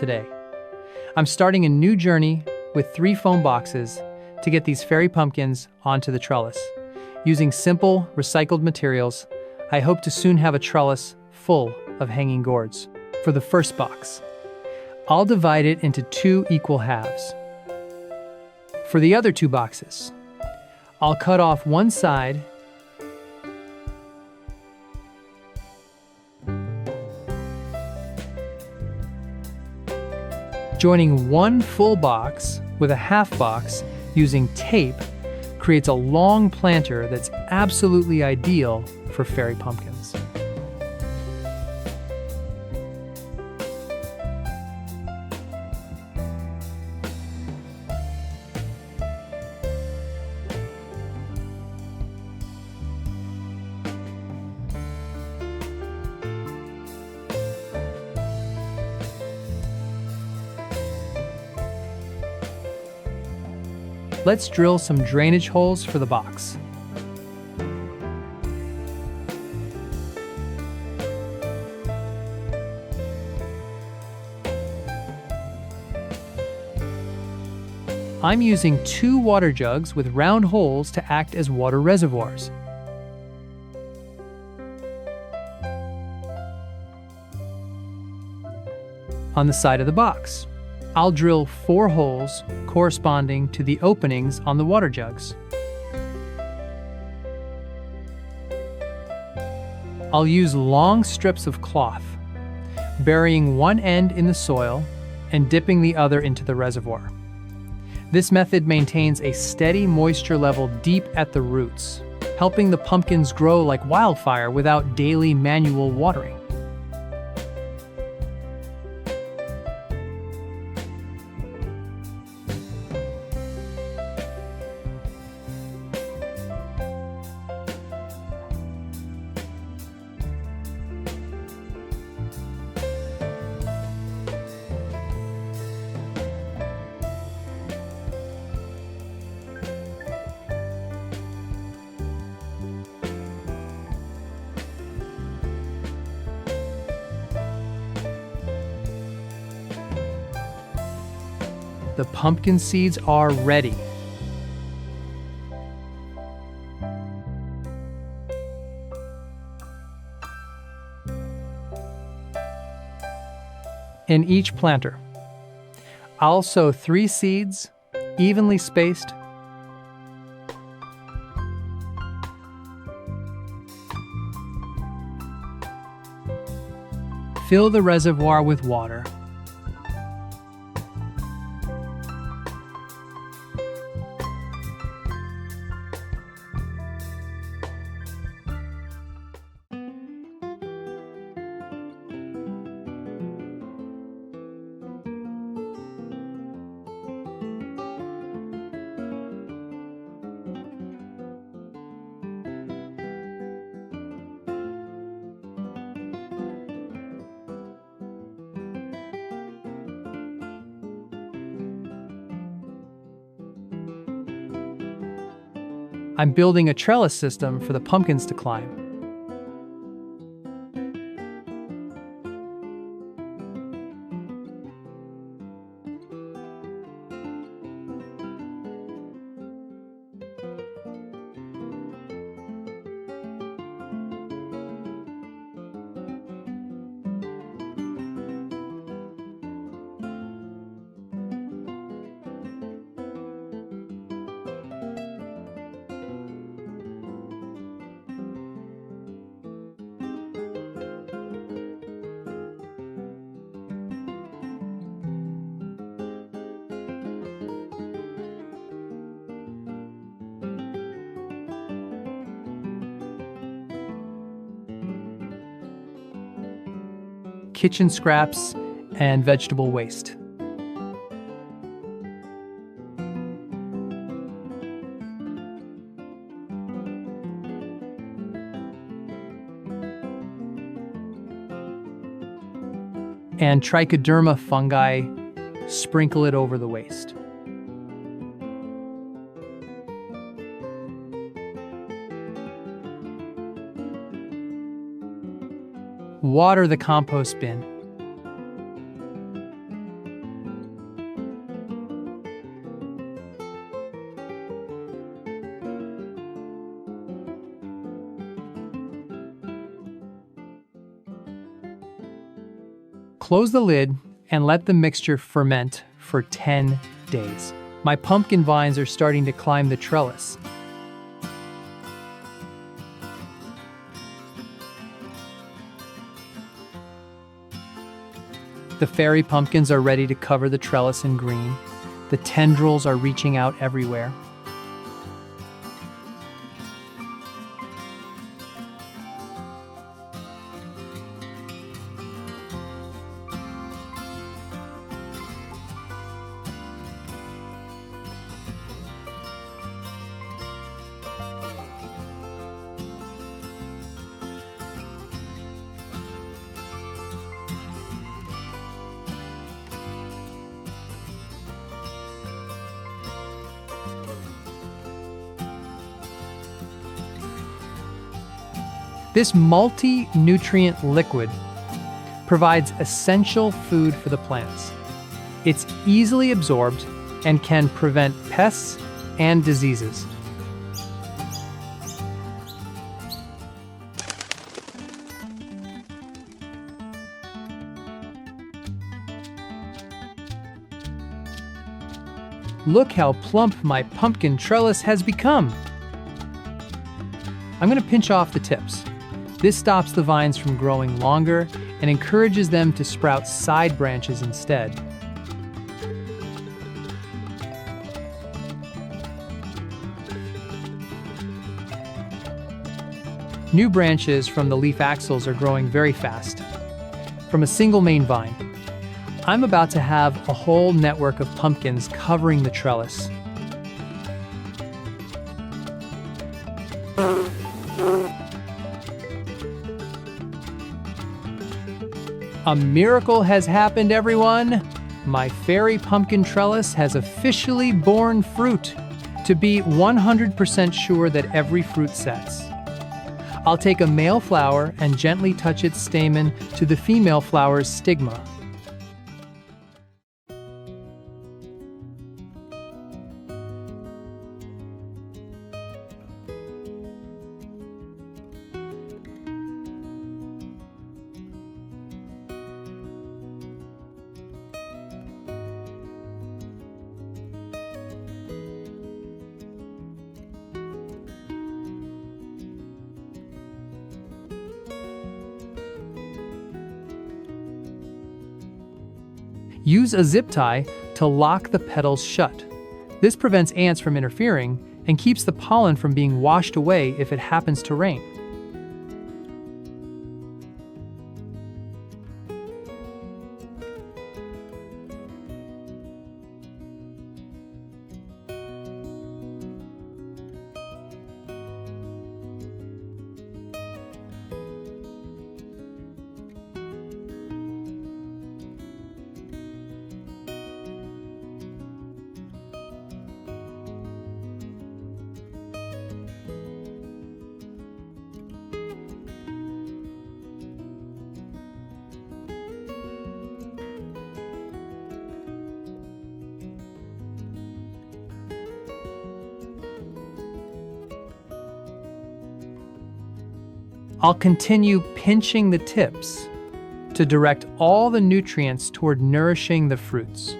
today. I'm starting a new journey with 3 foam boxes to get these fairy pumpkins onto the trellis. Using simple, recycled materials, I hope to soon have a trellis full of hanging gourds. For the first box, I'll divide it into 2 equal halves. For the other 2 boxes, I'll cut off one side joining one full box with a half box using tape creates a long planter that's absolutely ideal for fairy pumpkins. Let's drill some drainage holes for the box. I'm using 2 water jugs with round holes to act as water reservoirs. On the side of the box, I'll drill 4 holes corresponding to the openings on the water jugs. I'll use long strips of cloth, burying one end in the soil and dipping the other into the reservoir. This method maintains a steady moisture level deep at the roots, helping the pumpkins grow like wildfire without daily manual watering. The pumpkin seeds are ready. In each planter, I'll sow 3 seeds, evenly spaced. Fill the reservoir with water. I'm building a trellis system for the pumpkins to climb. Kitchen scraps and vegetable waste. And trichoderma fungi, sprinkle it over the waste. Water the compost bin. Close the lid and let the mixture ferment for 10 days. My pumpkin vines are starting to climb the trellis. The fairy pumpkins are ready to cover the trellis in green. The tendrils are reaching out everywhere. This multi-nutrient liquid provides essential food for the plants. It's easily absorbed and can prevent pests and diseases. Look how plump my pumpkin trellis has become. I'm going to pinch off the tips. This stops the vines from growing longer and encourages them to sprout side branches instead. New branches from the leaf axils are growing very fast from a single main vine. I'm about to have a whole network of pumpkins covering the trellis. A miracle has happened, everyone! My fairy pumpkin trellis has officially borne fruit. To be 100% sure that every fruit sets, I'll take a male flower and gently touch its stamen to the female flower's stigma. Use a zip tie to lock the petals shut. This prevents ants from interfering and keeps the pollen from being washed away if it happens to rain. I'll continue pinching the tips to direct all the nutrients toward nourishing the fruits.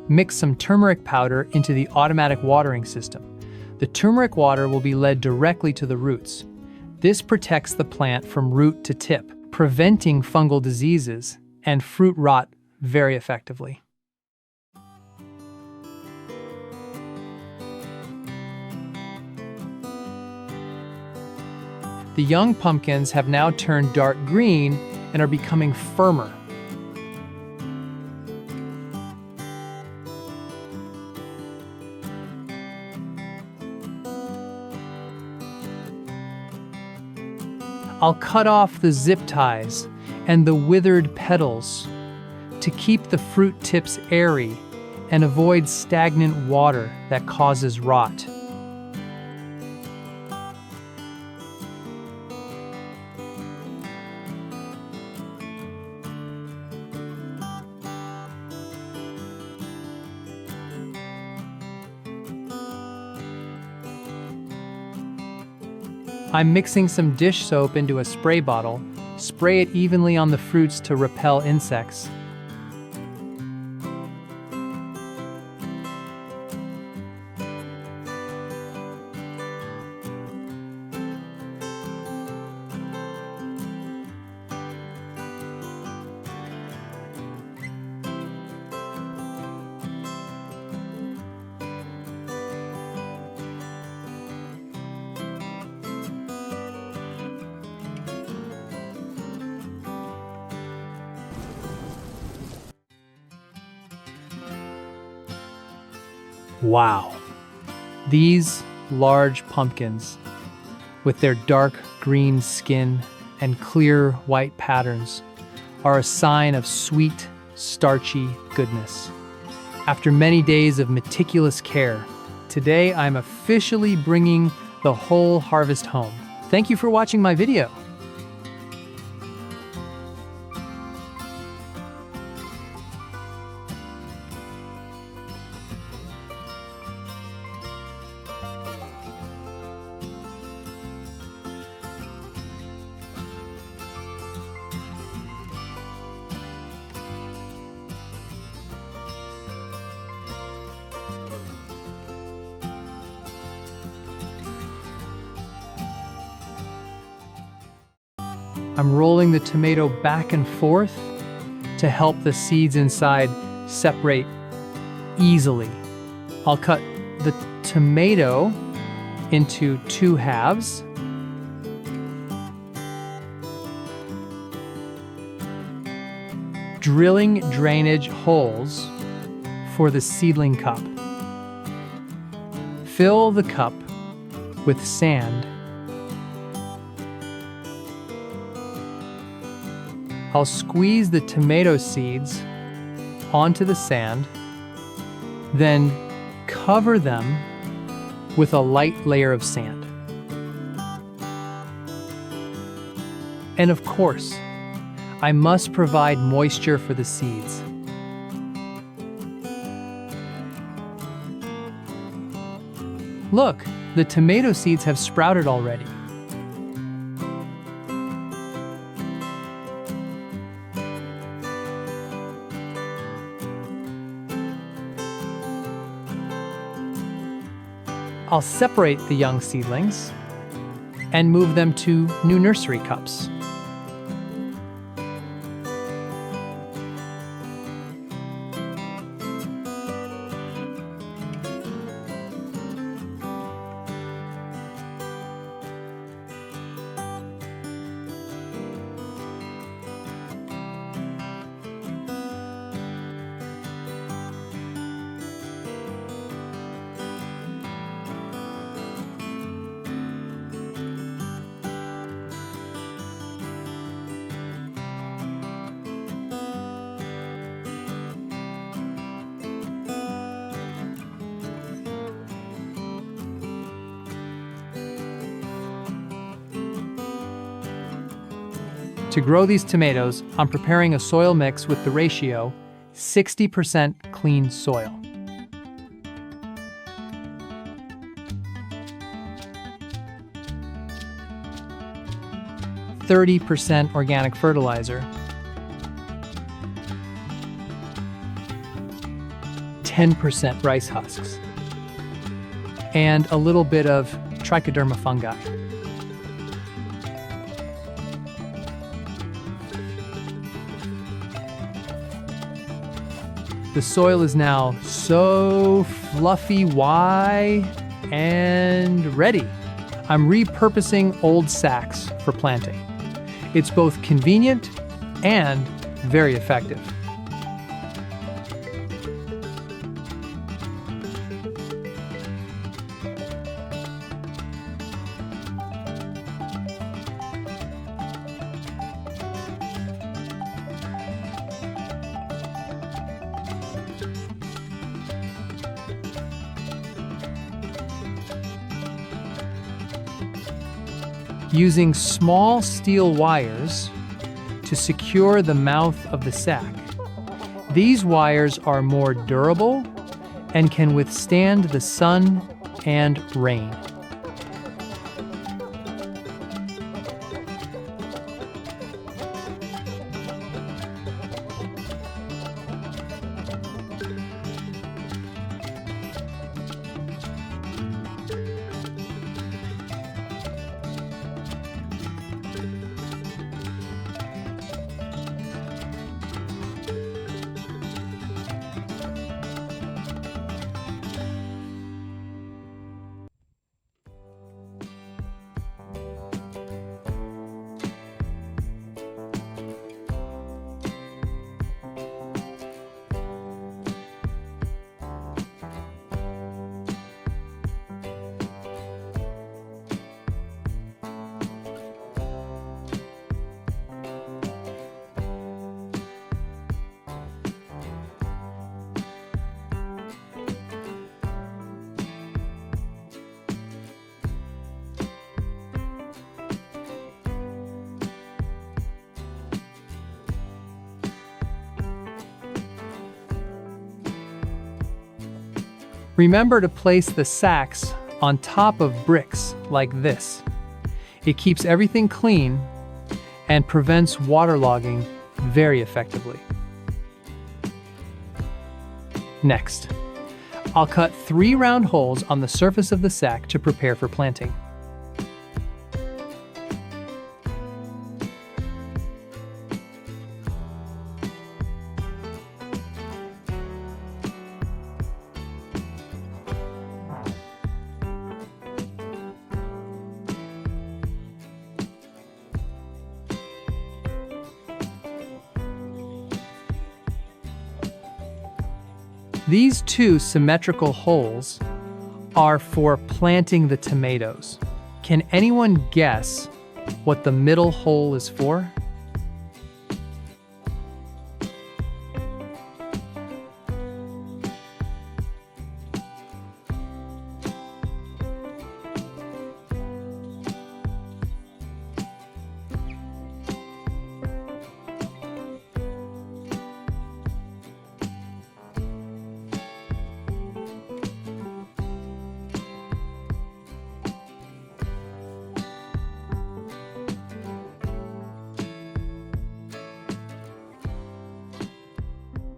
Mix some turmeric powder into the automatic watering system. The turmeric water will be led directly to the roots. This protects the plant from root to tip, preventing fungal diseases and fruit rot very effectively. The young pumpkins have now turned dark green and are becoming firmer. I'll cut off the zip ties and the withered petals to keep the fruit tips airy and avoid stagnant water that causes rot. I'm mixing some dish soap into a spray bottle. Spray it evenly on the fruits to repel insects. Wow. These large pumpkins, with their dark green skin and clear white patterns, are a sign of sweet, starchy goodness. After many days of meticulous care, today I'm officially bringing the whole harvest home. Thank you for watching my video. I'm rolling the tomato back and forth to help the seeds inside separate easily. I'll cut the tomato into 2 halves. Drilling drainage holes for the seedling cup. Fill the cup with sand. I'll squeeze the tomato seeds onto the sand, then cover them with a light layer of sand. And of course, I must provide moisture for the seeds. Look, the tomato seeds have sprouted already. I'll separate the young seedlings and move them to new nursery cups. To grow these tomatoes, I'm preparing a soil mix with the ratio 60% clean soil. 30% organic fertilizer, 10% rice husks, and a little bit of trichoderma fungi. The soil is now so fluffy, and ready. I'm repurposing old sacks for planting. It's both convenient and very effective. Using small steel wires to secure the mouth of the sack. These wires are more durable and can withstand the sun and rain. Remember to place the sacks on top of bricks like this. It keeps everything clean and prevents waterlogging very effectively. Next, I'll cut 3 round holes on the surface of the sack to prepare for planting. These 2 symmetrical holes are for planting the tomatoes. Can anyone guess what the middle hole is for?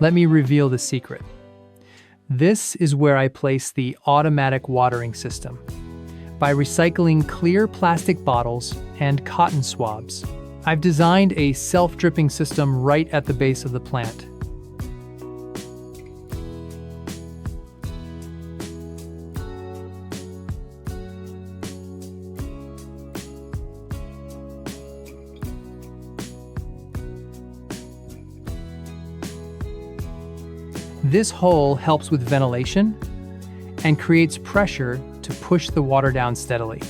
Let me reveal the secret. This is where I place the automatic watering system. By recycling clear plastic bottles and cotton swabs, I've designed a self-dripping system right at the base of the plant. This hole helps with ventilation and creates pressure to push the water down steadily.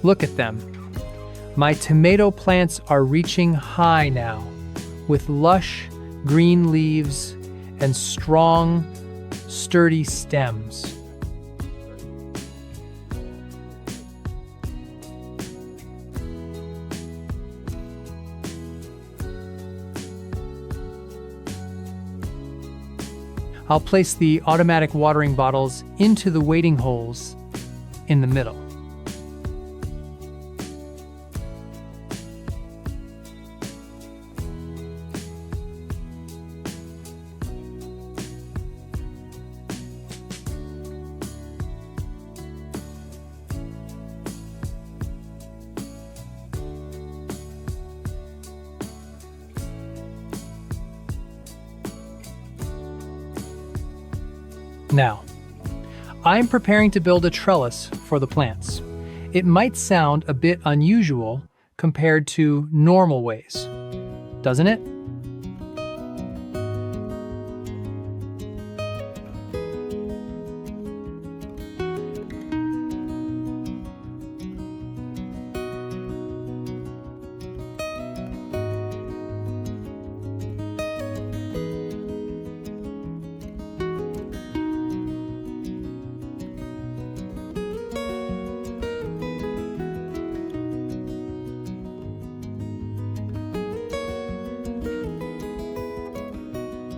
Look at them. My tomato plants are reaching high now, with lush green leaves and strong, sturdy stems. I'll place the automatic watering bottles into the waiting holes in the middle. Now, I'm preparing to build a trellis for the plants. It might sound a bit unusual compared to normal ways, doesn't it?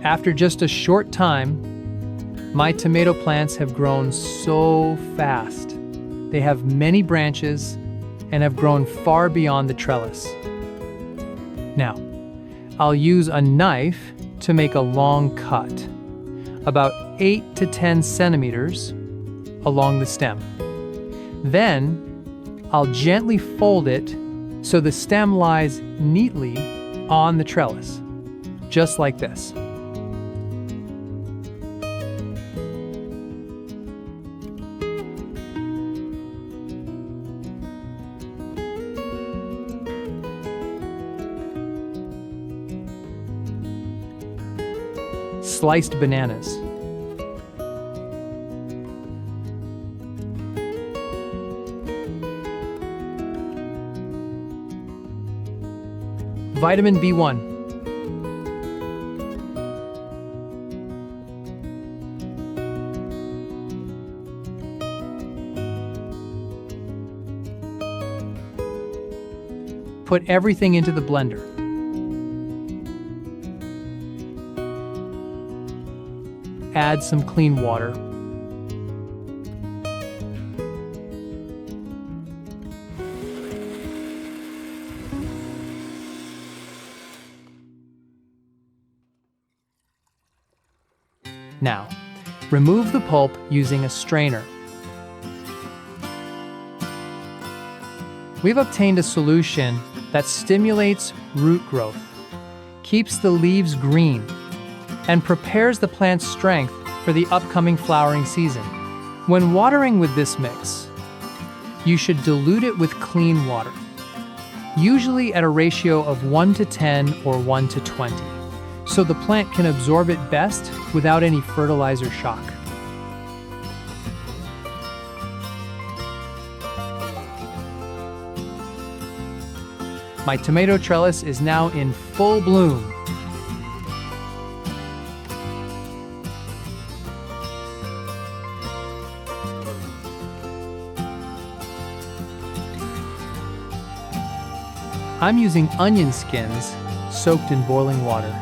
After just a short time, my tomato plants have grown so fast. They have many branches and have grown far beyond the trellis. Now, I'll use a knife to make a long cut, about 8 to 10 centimeters along the stem. Then, I'll gently fold it so the stem lies neatly on the trellis, just like this. Sliced bananas. vitamin B1. Put everything into the blender. Add some clean water. Now, remove the pulp using a strainer. We've obtained a solution that stimulates root growth, keeps the leaves green, and prepares the plant's strength for the upcoming flowering season. When watering with this mix, you should dilute it with clean water, usually at a ratio of 1:10 or 1:20, so the plant can absorb it best without any fertilizer shock. My tomato trellis is now in full bloom. I'm using onion skins soaked in boiling water,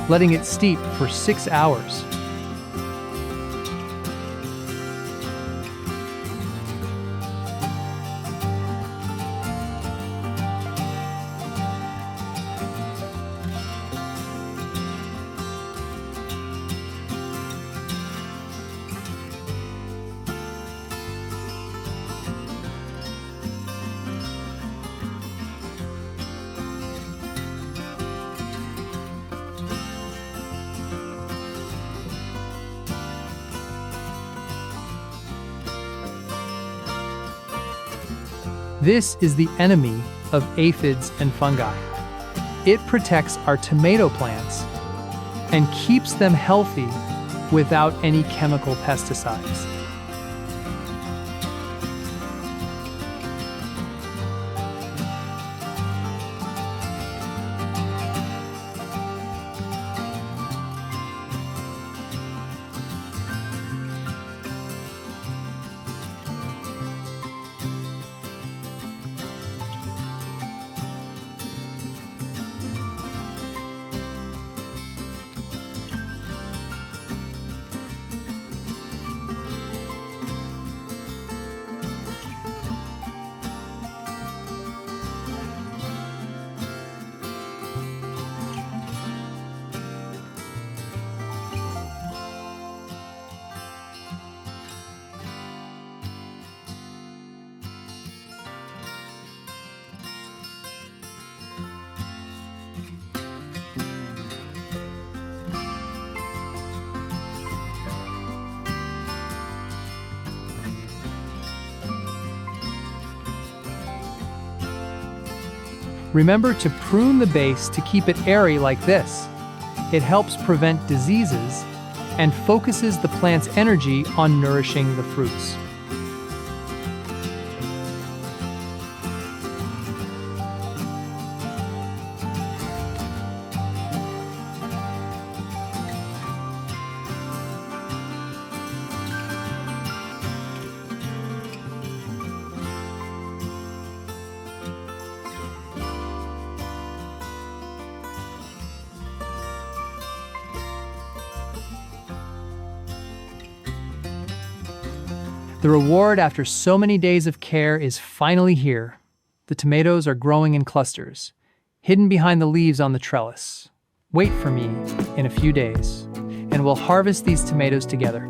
letting it steep for 6 hours. This is the enemy of aphids and fungi. It protects our tomato plants and keeps them healthy without any chemical pesticides. Remember to prune the base to keep it airy like this. It helps prevent diseases and focuses the plant's energy on nourishing the fruits. The reward after so many days of care is finally here. The tomatoes are growing in clusters, hidden behind the leaves on the trellis. Wait for me in a few days, and we'll harvest these tomatoes together.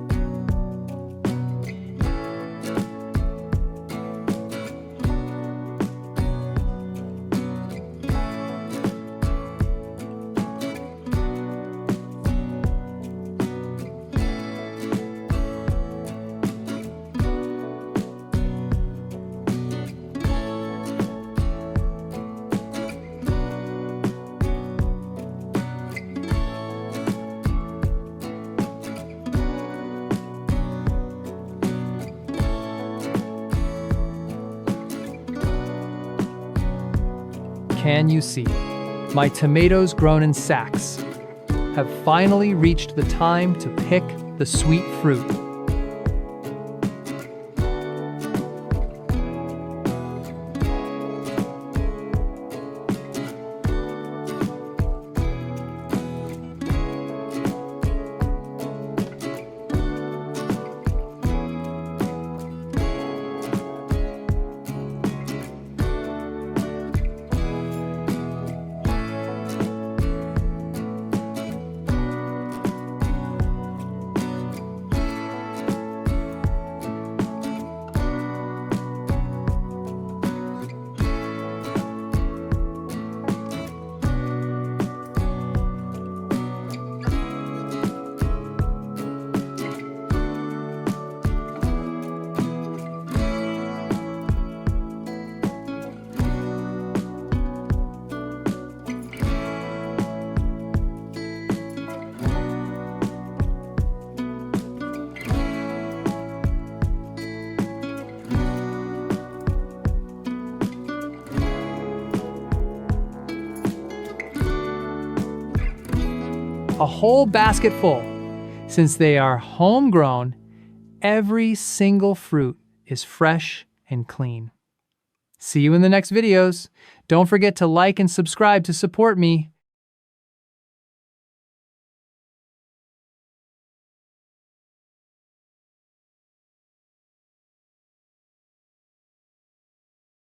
Can you see? My tomatoes grown in sacks have finally reached the time to pick the sweet fruit. A whole basket full. Since they are homegrown, every single fruit is fresh and clean. See you in the next videos. Don't forget to like and subscribe to support me.